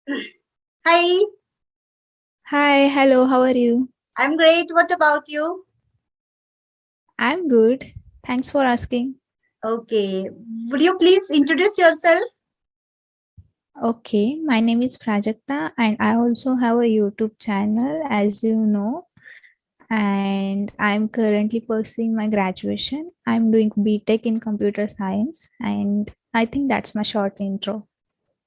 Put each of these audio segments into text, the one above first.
Hi, Hi, hello, how are you? I'm great. What about you? I'm good. Thanks for asking. Okay, would you please introduce yourself? Okay, my name is Prajkata and I also have a YouTube channel, as you know, and I'm currently pursuing my graduation. I'm doing BTech in computer science, and I think that's my short intro.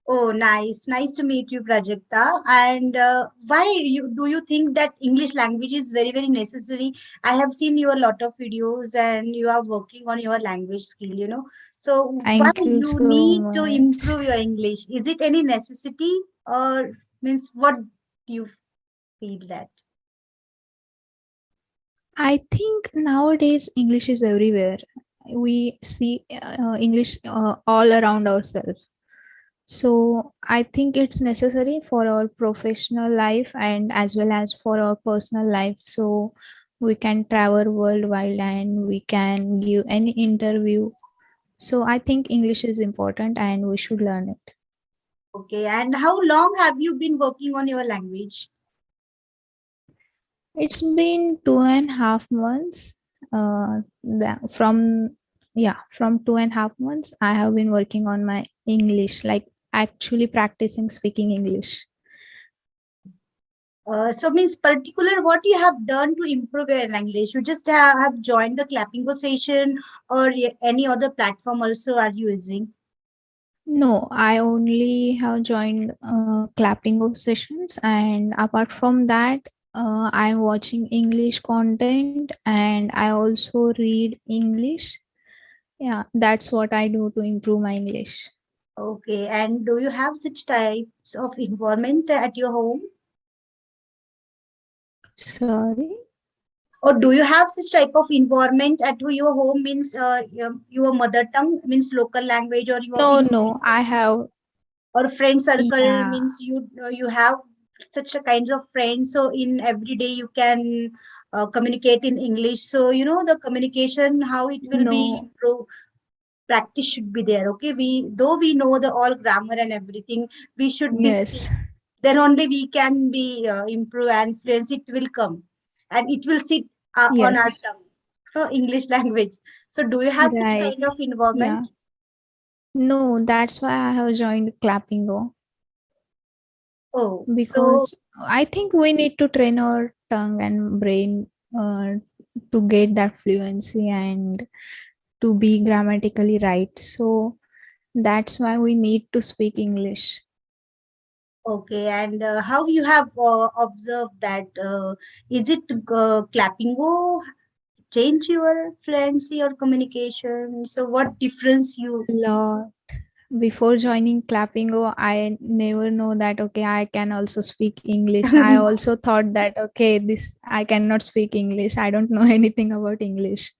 Oh, nice. Nice to meet you, Prajakta. And do you think that English language is very, very necessary? I have seen your lot of videos and you are working on your language skill. So why Thank you you so need to much. improve your English? Is it any necessity or means what do you feel that? I think nowadays English is everywhere. We see English all around ourselves. So I think it's necessary for our professional life and as well as for our personal life. So we can travel worldwide and we can give any interview. So I think English is important and we should learn it. Okay, and how long have you been working on your language? It's been 2.5 months. From 2.5 months, I have been working on my English, like actually practicing speaking English. So means particular what you have done to improve your language. You just have joined the Clapingo session or any other platform also are you using? No, I only have joined Clapingo sessions, and apart from that, I'm watching English content and I also read English. Yeah, that's what I do to improve my English. Okay, and do you have such types of environment at your home? Sorry? Or do you have such type of environment at your home means your mother tongue means local language or your No, in no, I have, or friend circle yeah, means you have such a kinds of friends so in every day you can communicate in english so the communication how it will be no, improved practice should be there okay we though we know the all grammar and everything we should be speak yes, then only we can be improve and fluency it will come and it will sit on our yes, tongue english language so do you have such right, kind of yeah. environment? No, that's why I have joined Clapingo Oh, so because I think we need to train our tongue and brain to get that fluency and to be grammatically right. So that's why we need to speak English. okay, and how you have observed that? Is it Clapingo change your fluency or communication? So what difference you? Lot. Before joining Clapingo, I never know that okay, I can also speak English. I also thought that okay, this I cannot speak English. I don't know anything about English.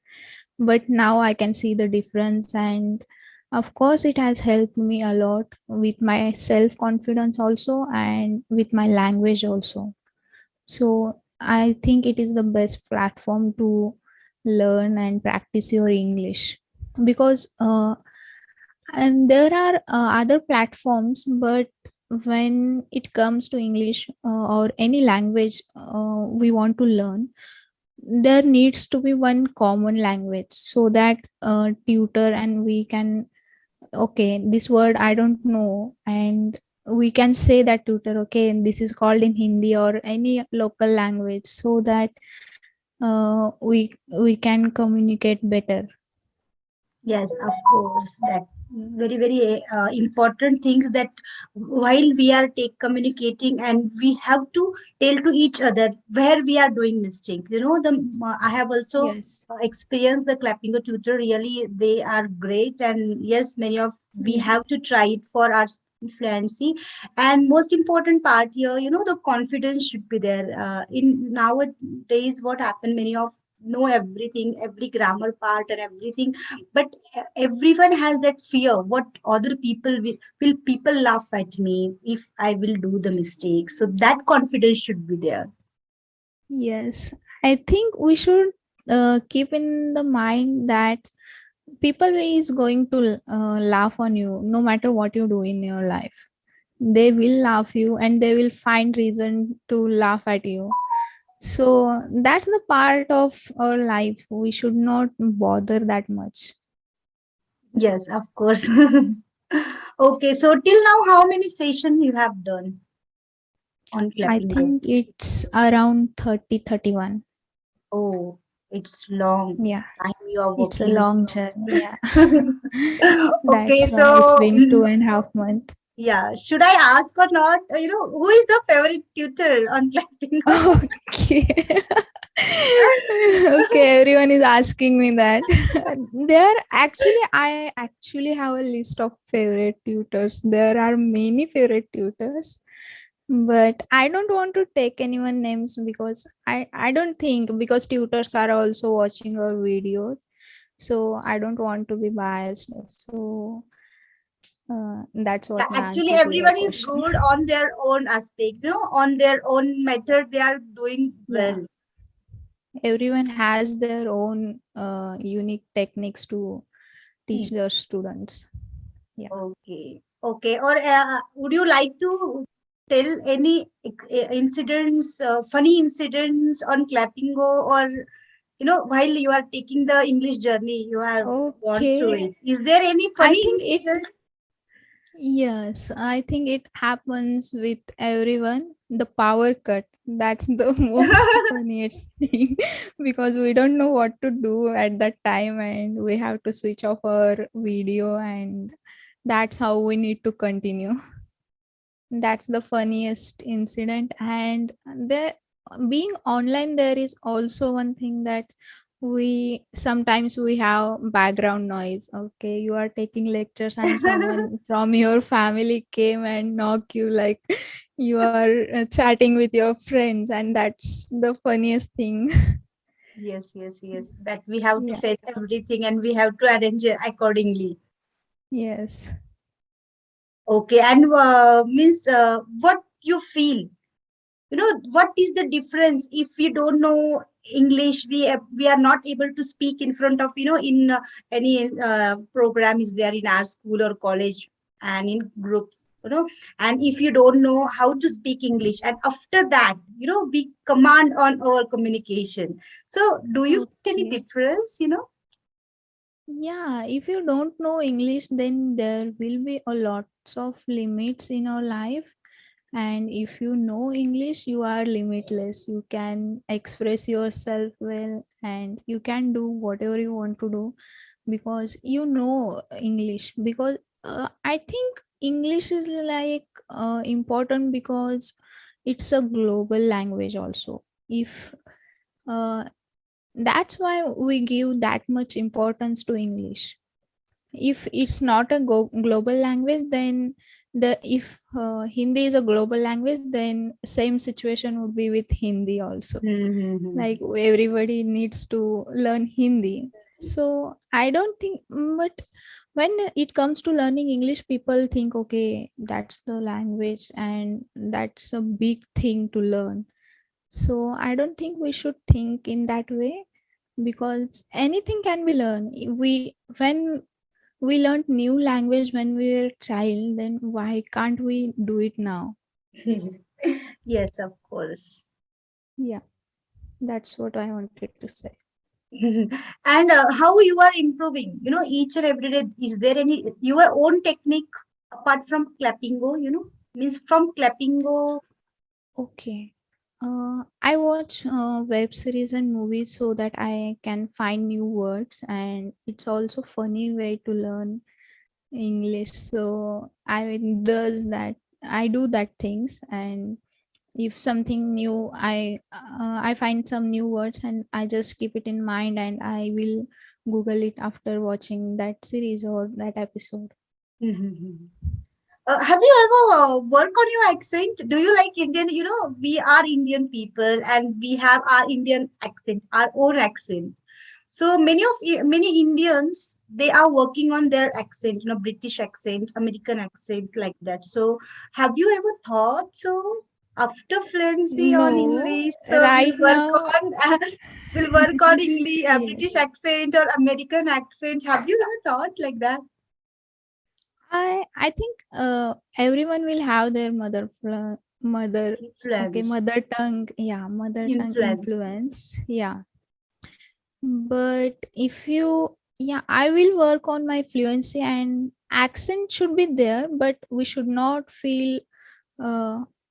But now I can see the difference, and of course it has helped me a lot with my self confidence also and with my language also. So I think it is the best platform to learn and practice your English because and there are other platforms, but when it comes to English or any language we want to learn, there needs to be one common language so that tutor and we can okay, this word I don't know, and we can say that tutor okay, and this is called in Hindi or any local language so that we can communicate better. Yes, of course. That very very important things that while we are take communicating and we have to tell to each other where we are doing mistake. I have also Yes. experienced the Clappingo tutor. Really, they are great, and yes, many of we Yes. have to try it for our fluency. And most important part here, the confidence should be there. In nowadays, what happened? Many of know everything, every grammar part and everything but everyone has that fear what other people will people laugh at me if I will do the mistake so that confidence should be there. Yes, I think we should keep in the mind that people is going to laugh on you no matter what you do in your life. they will laugh you and they will find reason to laugh at you. So that's the part of our life. We should not bother that much. Yes, of course. Okay, so till now, how many sessions you have done on I Clapingo? think it's around 30, 31. Oh, it's long Yeah, time you are it's a working. long journey. Yeah. Okay, That's why it's so been 2.5 months. yeah, should I ask or not? Who is the favorite tutor on Clapingo? Okay. Okay, everyone is asking me that. There actually, I actually have a list of favorite tutors. There are many favorite tutors, but I don't want to take anyone names because I don't think, because tutors are also watching our videos, so I don't want to be biased. So that's Yeah, what my actually, answer to your everyone is question. good on their own aspect, on their own method, they are doing Yeah, well. everyone has their own unique techniques to teach Teach. their students. Yeah. Okay. Okay. Or would you like to tell any incidents, funny incidents on Clapingo, or while you are taking the English journey, you have gone through Okay. it. Is there any I funny think it, incident? yes, I think it happens with everyone. The power cut. That's the most funniest thing because we don't know what to do at that time and we have to switch off our video, and that's how we need to continue. That's the funniest incident. And there, being online, there is also one thing that we sometimes we have background noise. Okay, you are taking lectures and someone from your family came and knock you, like you are chatting with your friends, and that's the funniest thing. Yes, yes, yes. That we have to Yeah. face everything and we have to arrange it accordingly. Yes. Okay. And means what you feel. What is the difference if you don't know English? We are not able to speak in front of in any program is there in our school or college and in groups, and if you don't know how to speak English, and after that we command on our communication. So do you feel any Okay. difference? Yeah, if you don't know English, then there will be a lots of limits in our life. And if you know English, you are limitless. You can express yourself well and you can do whatever you want to do because you know English. Because I think English is like important because it's a global language also. If uh, That's why we give that much importance to English. If it's not a global language, then the if Hindi is a global language, then same situation would be with Hindi also. Mm-hmm. Like everybody needs to learn Hindi. So I don't think, but when it comes to learning English, people think, okay, that's the language and that's a big thing to learn. So I don't think we should think in that way because anything can be learned. We when we learned new language when we were a child, then why can't we do it now? Yes, of course. Yeah, that's what I wanted to say. And how you are improving, each and every day. Is there any your own technique apart from Clapingo, means from Clapingo? Okay. I watch web series and movies so that I can find new words, and it's also funny way to learn English. So I does that. I do that things, and if something new, I find some new words and I just keep it in mind, and I will Google it after watching that series or that episode. Mhm. Have you ever worked on your accent? Do you like Indian? We are Indian people and we have our Indian accent, our own accent. So many Indians, they are working on their accent, British accent, American accent, like that. So have you ever thought so? After fluency on No, English, so right now, we'll work on English, yes. British accent or American accent. Have you ever thought like that? I think everyone will have their mother, okay, Influence. mother tongue, yeah, mother tongue Influence. influence, yeah. But if you, yeah, I will work on my fluency, and accent should be there, but we should not feel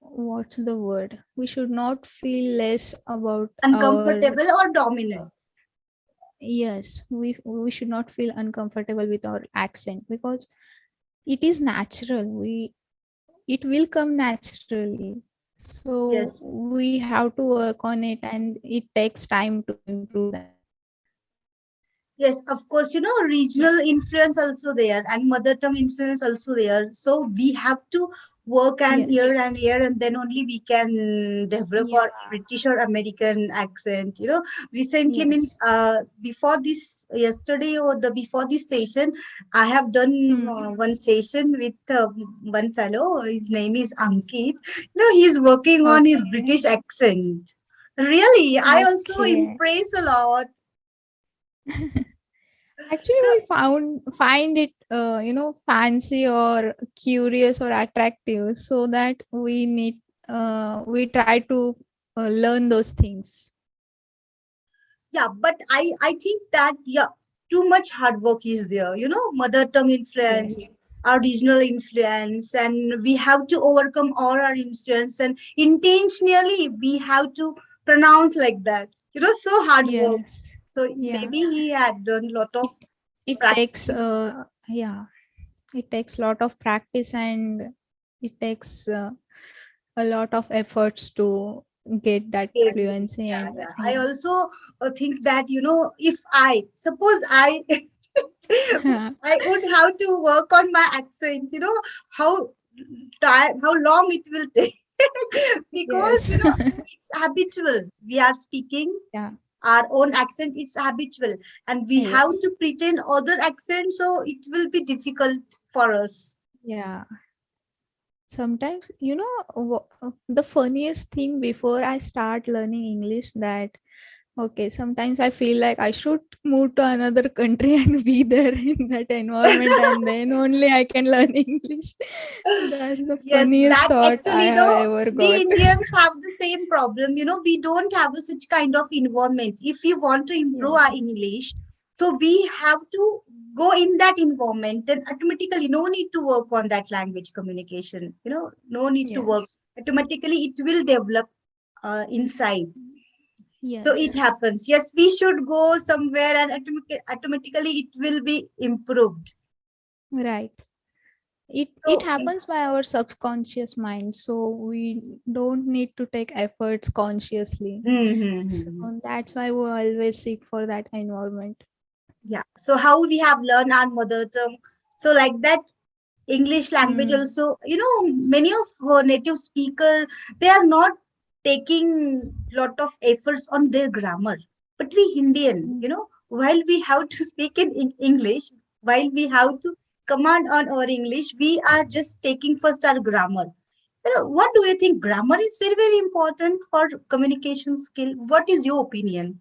what's the word, we should not feel less about our, Uncomfortable or dominant. yes, we should not feel uncomfortable with our accent, because it is natural, we, it will come naturally. So Yes. we have to work on it, and it takes time to improve that. Yes, of course, Yeah. regional influence also there and mother tongue influence also there. So we have to work Yes. and here, and then only we can develop Yeah. our British or American accent. Recently, I mean, Yes. before this, yesterday or the before this session, I have done Hmm. one session with one fellow. His name is Ankit. He's working on his Okay. British accent. Really, I also Okay. impress a lot. Actually, So we find it, fancy or curious or attractive, so that we try to learn those things. yeah, but I think that, yeah, too much hard work is there, mother tongue influence, Yes. our regional influence, and we have to overcome all our influence, and intentionally we have to pronounce like that, so hard work. Yes. So Yeah. maybe he had done lot of It it takes practice. yeah, it takes lot of practice, and it takes a lot of efforts to get that Get this. fluency, Yeah, and yeah, I yeah. also think that, if I suppose I I would have to work on my accent, how time, how long it will take. Because, Yes. it's habitual. We are speaking Yeah. our own accent, it's habitual. And we have to Yes. pretend other accent, so it will be difficult for us. Yeah. Sometimes, the funniest thing before I start learning English, that okay, sometimes I feel like I should move to another country and be there in that environment, and then only I can learn English. That's the Yes, funniest that thought I actually, have though, ever we got. Indians have the same problem. We don't have a such kind of environment. If you want to improve our Yes. English, so we have to go in that environment. Then automatically, no need to work on that language communication. No need to work. Yes. Automatically, it will develop inside. So it Yes. happens. Yes, we should go somewhere, and automatically it will be improved. Right. It So, happens by our subconscious mind, so we don't need to take efforts consciously. hmm, hmm, So hmm. that's why we always seek for that environment. Yeah. So how we have learned our mother tongue. So like that English language Hmm. also, many of native speaker, they are not taking lot of efforts on their grammar. But we Indian, Hmm. while we have to speak in English, while we have to command on our English, we are just taking first our grammar. What do you think? Grammar is very, very important for communication skill. What is your opinion?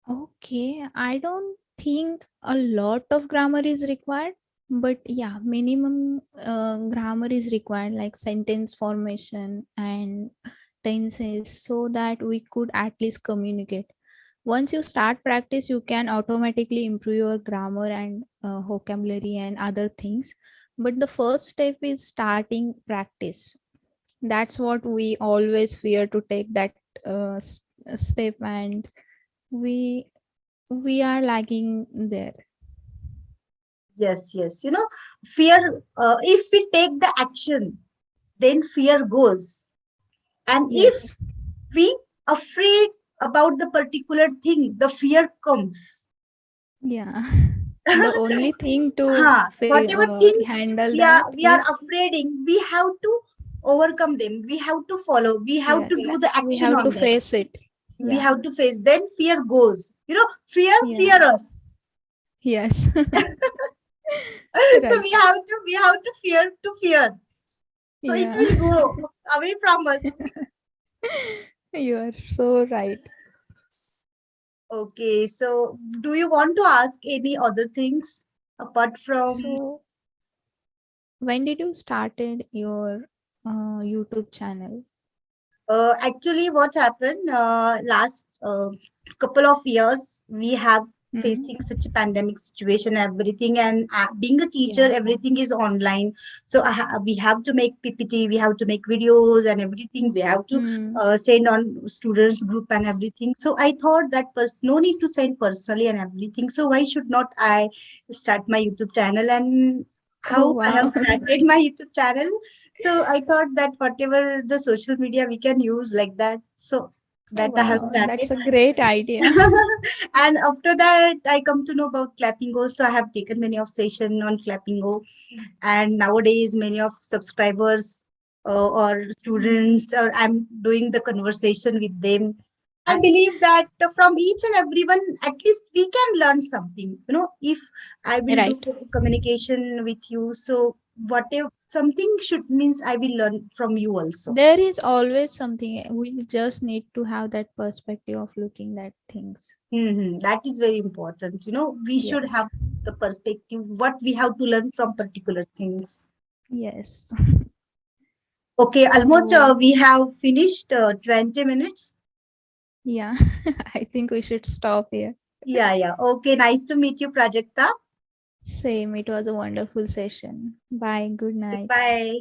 Okay, I don't think a lot of grammar is required, but yeah, minimum grammar is required, like sentence formation and tenses, so that we could at least communicate. Once you start practice, you can automatically improve your grammar and vocabulary and other things. But the first step is starting practice. That's what we always fear to take that step, and we we are lagging there. Yes, yes. Fear, if we take the action, then fear goes. And if Yes. we afraid about the particular thing, the fear comes. Yeah. The only thing to Whatever things handle we that are we are is, afraiding, we have to overcome them. We have to follow. We have to yes, do the we action have to on that. face it. We Yeah. have to face. Then fear goes. Yeah. Fear us. Yes. So Right. we have to fear. So it Yeah. will go away from us. You are so right. Okay, so do you want to ask any other things apart from? So when did you started your YouTube channel? Actually, what happened last couple of years, we have Mm. facing such a pandemic situation, everything, and being a teacher, Yeah. everything is online. So we have to make PPT, we have to make videos and everything. We have to Mm. send on students group and everything. So I thought that no need to send personally and everything. So why should not I start my YouTube channel? And Oh how I have wow. started my YouTube channel, so I thought that whatever the social media we can use like that. So that I have Wow, started. that's a great idea. And after that, I come to know about Clapingo. So I have taken many of session on Clapingo. And nowadays, many of subscribers or Mm. students, or I'm doing the conversation with them. I believe that from each and everyone, at least we can learn something. If I will do Right. communication with you, so whatever something should means I will learn from you also. There is always something. We just need to have that perspective of looking at things. That is very important. We should have Yes. the perspective what we have to learn from particular things. Yes. Okay, almost So, we have finished 20 minutes. yeah, I think we should stop here. Yeah, yeah. Okay, nice to meet you, Prajakta. Same. It was a wonderful session. Bye. Good night. Bye.